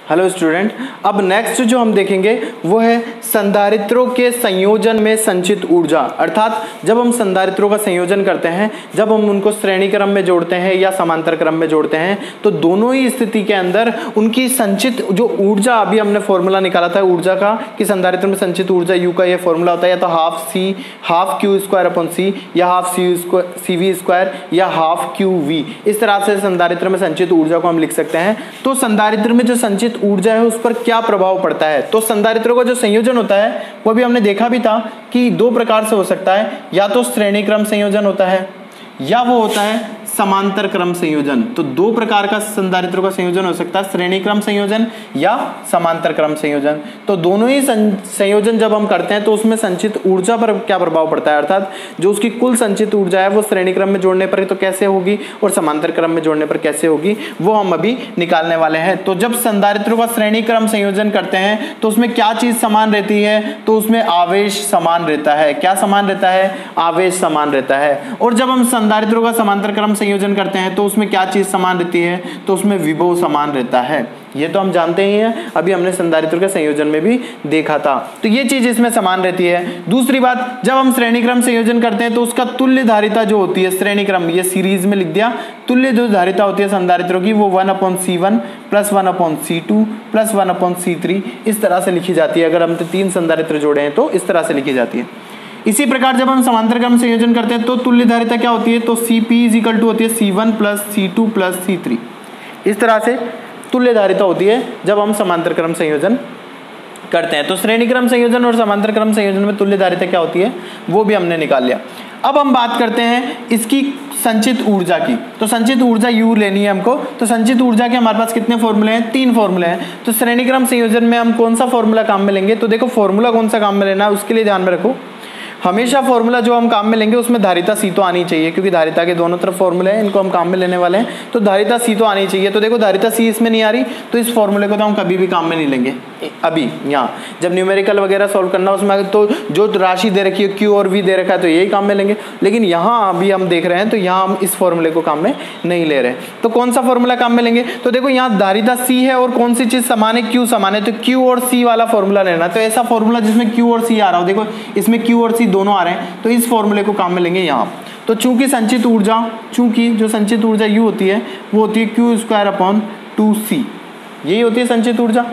Hello student, अब next जो हम देखेंगे वो है संधारित्रों के संयोजन में संचित ऊर्जा। अर्थात जब हम संधारित्रों का संयोजन करते हैं, जब हम उनको श्रेणी क्रम में जोड़ते हैं या समांतर क्रम में जोड़ते हैं, तो दोनों ही स्थिति के अंदर उनकी संचित जो ऊर्जा, अभी हमने फॉर्मूला निकाला था ऊर्जा का कि संधारित्र में संचित ऊर्जा U का ये फॉर्मूला होता है या तो half Q square upon C या हाफ CV स्क्वायर या हाफ QV। इस तरह से संधारित्र में संचित ऊर्जा को हम लिख सकते हैं। तो संधारित्र में जो संचित ऊर्जा है उस पर क्या प्रभाव पड़ता है, तो संधारित्रों का जो संयोजन होता है वो भी हमने देखा भी था कि दो प्रकार से हो सकता है, या तो श्रेणी क्रम संयोजन होता है या वो होता है समांतर क्रम संयोजन। तो दो प्रकार का संधारित्रों का संयोजन हो सकता है, श्रेणी क्रम संयोजन या समांतर क्रम संयोजन। तो दोनों ही संयोजन जब हम करते हैं तो उसमें संचित ऊर्जा पर क्या प्रभाव पड़ता है, अर्थात जो उसकी कुल संचित ऊर्जा है वो श्रेणी क्रम में जोड़ने पर तो कैसे होगी और समांतर क्रम में जोड़ने पर कैसे होगी, वो हम अभी निकालने वाले हैं। तो जब संधारित्रों का श्रेणी क्रम संयोजन करते हैं तो उसमें क्या चीज समान रहती है, तो उसमें आवेश समान रहता है। क्या समान रहता है? आवेश समान रहता है। और जब हम संधारित्रों का समांतर क्रम संयोजन करते हैं तो उसमें क्या चीज समान रहती है, तो उसमें विभव समान रहता है। ये तो हम जानते ही हैं, अभी हमने संधारित्रों के संयोजन में भी देखा था। तो ये चीज इसमें समान रहती है। दूसरी बात, जब हम श्रेणी क्रम संयोजन करते हैं तो उसका तुल्य धारिता जो होती है, श्रेणी क्रम ये सीरीज में लिख दिया, तुल्य जो धारिता होती है संधारित्रों की वो 1/C1 plus 1/C2 plus 1/C3 इस तरह से लिखी जाती है। अगर हम 3 संधारित्र जोड़े हैं तो इस तरह से लिखी जाती है। इसी प्रकार जब हम समांतर क्रम संयोजन करते हैं तो तुल्य धारिता क्या होती है, तो Cp इक्वल टू होती है C1 plus C2 plus C3। इस तरह से तुल्य धारिता होती है जब हम समांतर क्रम संयोजन करते हैं। तो श्रेणी क्रम संयोजन और समांतर क्रम संयोजन में तुल्य धारिता क्या होती है वो भी हमने निकाल लिया। अब हम बात करते हैं इसकी संचित ऊर्जा की। तो संचित ऊर्जा U लेनी है हमको। तो संचित ऊर्जा के हमारे पास कितने फॉर्मूले हैं? 3 फॉर्मूले हैं। तो श्रेणी क्रम संयोजन में हम कौन सा फॉर्मूला काम में लेंगे, तो देखो फॉर्मूला कौन सा काम में लेना है उसके लिए ध्यान में रखो। हमेशा फॉर्मूला जो हम काम में लेंगे उसमें धारिता C तो आनी चाहिए, क्योंकि धारिता के दोनों तरफ फॉर्मूले हैं, इनको हम काम में लेने वाले हैं, तो धारिता C तो आनी चाहिए। तो देखो धारिता C इसमें नहीं आ रही तो इस फॉर्मूले को तो हम कभी भी काम में नहीं लेंगे। अभी यहाँ जब न्यूमेरिकल वगैरह सॉल्व करना उसमें तो जो राशि दे रखी है Q और V दे रखा है तो यही काम में लेंगे, लेकिन यहाँ अभी हम देख रहे हैं तो यहाँ हम इस फॉर्मूले को काम में नहीं ले रहे। तो कौन सा फॉर्मूला काम में लेंगे, तो देखो यहाँ धारिता C है और कौन सी चीज समान है, Q समान है, तो Q और C वाला फॉर्मूला लेना। तो ऐसा फॉर्मूला जिसमें Q और C आ रहा हो, देखो इसमें Q और C दोनों आ रहे हैं तो इस फॉर्मूले को काम में लेंगे यहाँ। तो चूंकि जो संचित ऊर्जा U होती है वो होती है Q स्क्वायर अपॉन 2C, यही होती है संचित ऊर्जा।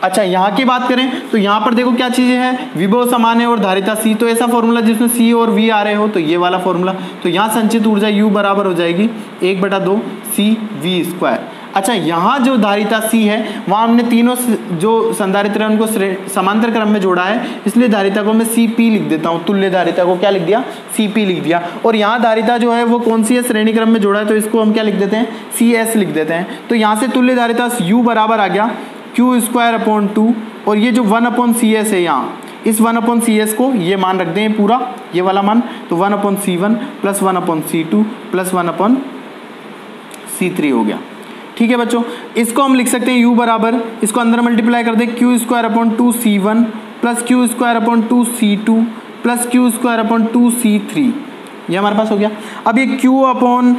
अच्छा, यहाँ की बात करें तो यहाँ पर देखो क्या चीजें हैं, विभव समान है और धारिता C। तो ऐसा फॉर्मूला जिसमें C और V आ रहे हो तो ये वाला फॉर्मूला। तो यहाँ संचित ऊर्जा U बराबर हो जाएगी 1/2 CV स्क्वायर। अच्छा, यहाँ जो धारिता C है वहाँ हमने तीनों जो संधारित्र उनको समांतर क्रम में जोड़ा है, इसलिए धारिता को मैं Cp लिख देता हूँ। तुल्य धारिता को क्या लिख दिया? Cp लिख दिया। और यहाँ धारिता जो है वो कौन सी है, श्रेणी क्रम में जोड़ा है, तो इसको हम क्या लिख देते हैं? Cs लिख देते हैं। तो यहाँ से तुल्य धारिता U बराबर आ गया Q स्क्वायर अपॉन 2, और ये जो 1/CS है यहाँ, इस 1/CS को ये मान रख दें पूरा, ये वाला मान, तो 1/C1 plus 1/C2 plus 1/C3 हो गया। ठीक है बच्चों, इसको हम लिख सकते हैं U बराबर, इसको अंदर मल्टीप्लाई कर दें, Q square upon 2C1 plus Q square upon 2C2 plus Q square upon 2C3, ये हमारे पास हो गया। अब ये Q अपॉन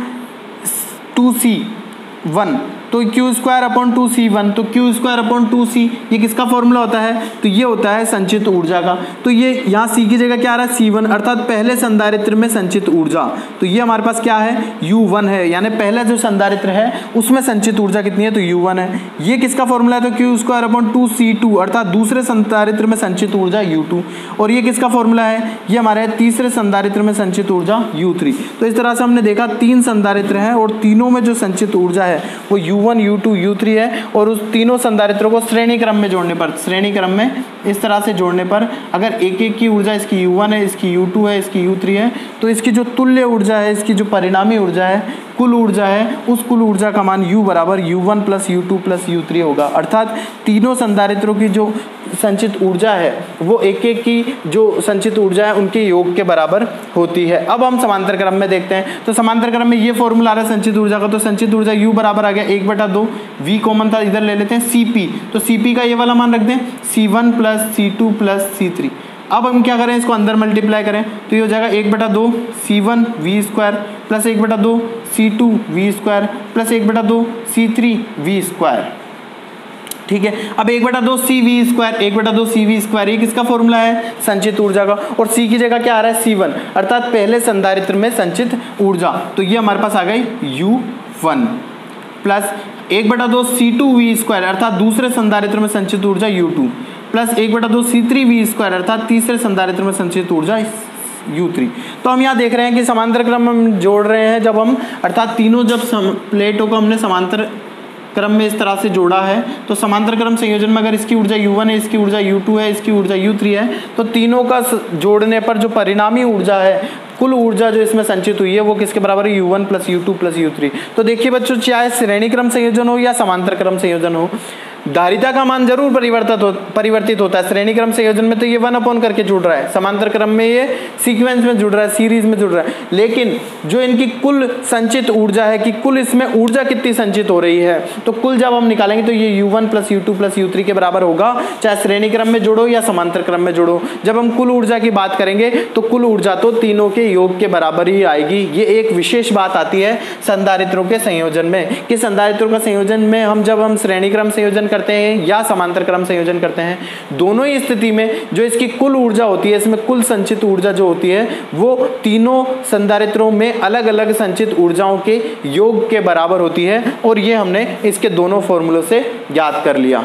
2C1 तो Q स्क्वायर अपॉन 2C1, तो Q स्क्वायर अपॉन 2C ये किसका फॉर्मूला होता है, तो ये होता है संचित ऊर्जा का। तो ये यहाँ C की जगह क्या आ रहा है, C1, अर्थात पहले संधारित्र में संचित ऊर्जा। तो ये हमारे पास क्या है, U1 है, यानी पहला जो संधारित्र है उसमें संचित ऊर्जा कितनी है, तो U1 है। ये किसका फॉर्मूला है, तो Q स्क्वायर अपॉन 2C2, अर्थात दूसरे संधारित्र में संचित ऊर्जा U2। और ये किसका फॉर्मूला है, ये हमारे तीसरे संधारित्र में संचित ऊर्जा U3। तो इस तरह से हमने देखा 3 संधारित्र हैं और तीनों में जो संचित ऊर्जा है वो U1 U2 U3 है। और उस तीनों संधारित्रों को श्रेणी क्रम में जोड़ने पर, श्रेणी क्रम में इस तरह से जोड़ने पर, अगर एक की ऊर्जा इसकी U1 है, इसकी U2 है, इसकी U3 है, तो इसकी जो तुल्य ऊर्जा है, इसकी जो परिणामी ऊर्जा है, कुल ऊर्जा है, उस कुल ऊर्जा का मान U बराबर U1 plus U2 plus U3 होगा। अर्थात तीनों संधारित्रों की जो संचित ऊर्जा है वो एक की जो संचित ऊर्जा है उनके योग के बराबर होती है। अब हम समांतर क्रम में देखते हैं। तो समांतर क्रम में ये फॉर्मूला आ रहा है संचित ऊर्जा का, तो संचित ऊर्जा U बराबर आ गया 1/2, V कॉमन था, इधर ले लेते हैं Cp। तो Cp का ये वाला मान रख दें, C1 plus C2 plus C3। अब हम क्या करें, इसको अंदर मल्टीप्लाई करें तो ये हो जाएगा 1/2 C1 V square plus 1/2 C2 V square plus 1/2 C3 V square. ठीक है। अब 1/2 CV², 1/2 CV², ये किसका फॉर्मूला है? संचित ऊर्जा का। और C की जगह क्या आ रहा है? C1, अर्थात पहले संधारित्र में संचित ऊर्जा। तो ये हमारे पास आ गई U1 प्लस 1/2 C2V², अर्थात दूसरे संधारित्र में संचित ऊर्जा U2 प्लस 1/2 C3V², अर्थात तीसरे संधारित्र में संचित ऊर्जा U3। तो हम यहाँ देख रहे हैं कि समांतर क्रम में जोड़ रहे हैं जब हम, अर्थात तीनों जब प्लेटों को हमने समांतर क्रम में इस तरह से जोड़ा है, तो समांतर क्रम संयोजन में अगर इसकी ऊर्जा U1 है, इसकी ऊर्जा U2 है, इसकी ऊर्जा U3 है, तो तीनों का जोड़ने पर जो परिणामी ऊर्जा है, कुल ऊर्जा जो इसमें संचित हुई है, वो किसके बराबर है? U1 plus U2 plus U3। तो देखिए बच्चों, चाहे श्रेणी क्रम संयोजन हो या समांतर क्रम संयोजन हो, धारिता का मान जरूर परिवर्तित होता है। श्रेणी क्रम संयोजन में तो ये 1 करके जुड़ रहा है, समांतर क्रम में ये सीक्वेंस में जुड़ रहा है, सीरीज में जुड़ रहा है, लेकिन जो इनकी कुल संचित ऊर्जा है कि कुल इसमें ऊर्जा कितनी संचित हो रही है, तो कुल जब हम निकालेंगे तो ये U1 plus U2 plus U3 के बराबर होगा, चाहे श्रेणी क्रम में जोड़ो या समांतर क्रम में जोड़ो। जब हम कुल ऊर्जा की बात करेंगे तो कुल ऊर्जा तो तीनों के योग के बराबर ही आएगी। ये एक विशेष बात आती है संधारित्रों के संयोजन में, कि संधारित्रों का संयोजन में हम जब हम श्रेणी क्रम संयोजन करते हैं या समांतर क्रम संयोजन करते हैं, दोनों ही स्थिति में जो इसकी कुल ऊर्जा होती है, इसमें कुल संचित ऊर्जा जो होती है, वो तीनों संधारित्रों में अलग अलग संचित ऊर्जाओं के योग के बराबर होती है। और ये हमने इसके दोनों फॉर्मूलों से ज्ञात कर लिया।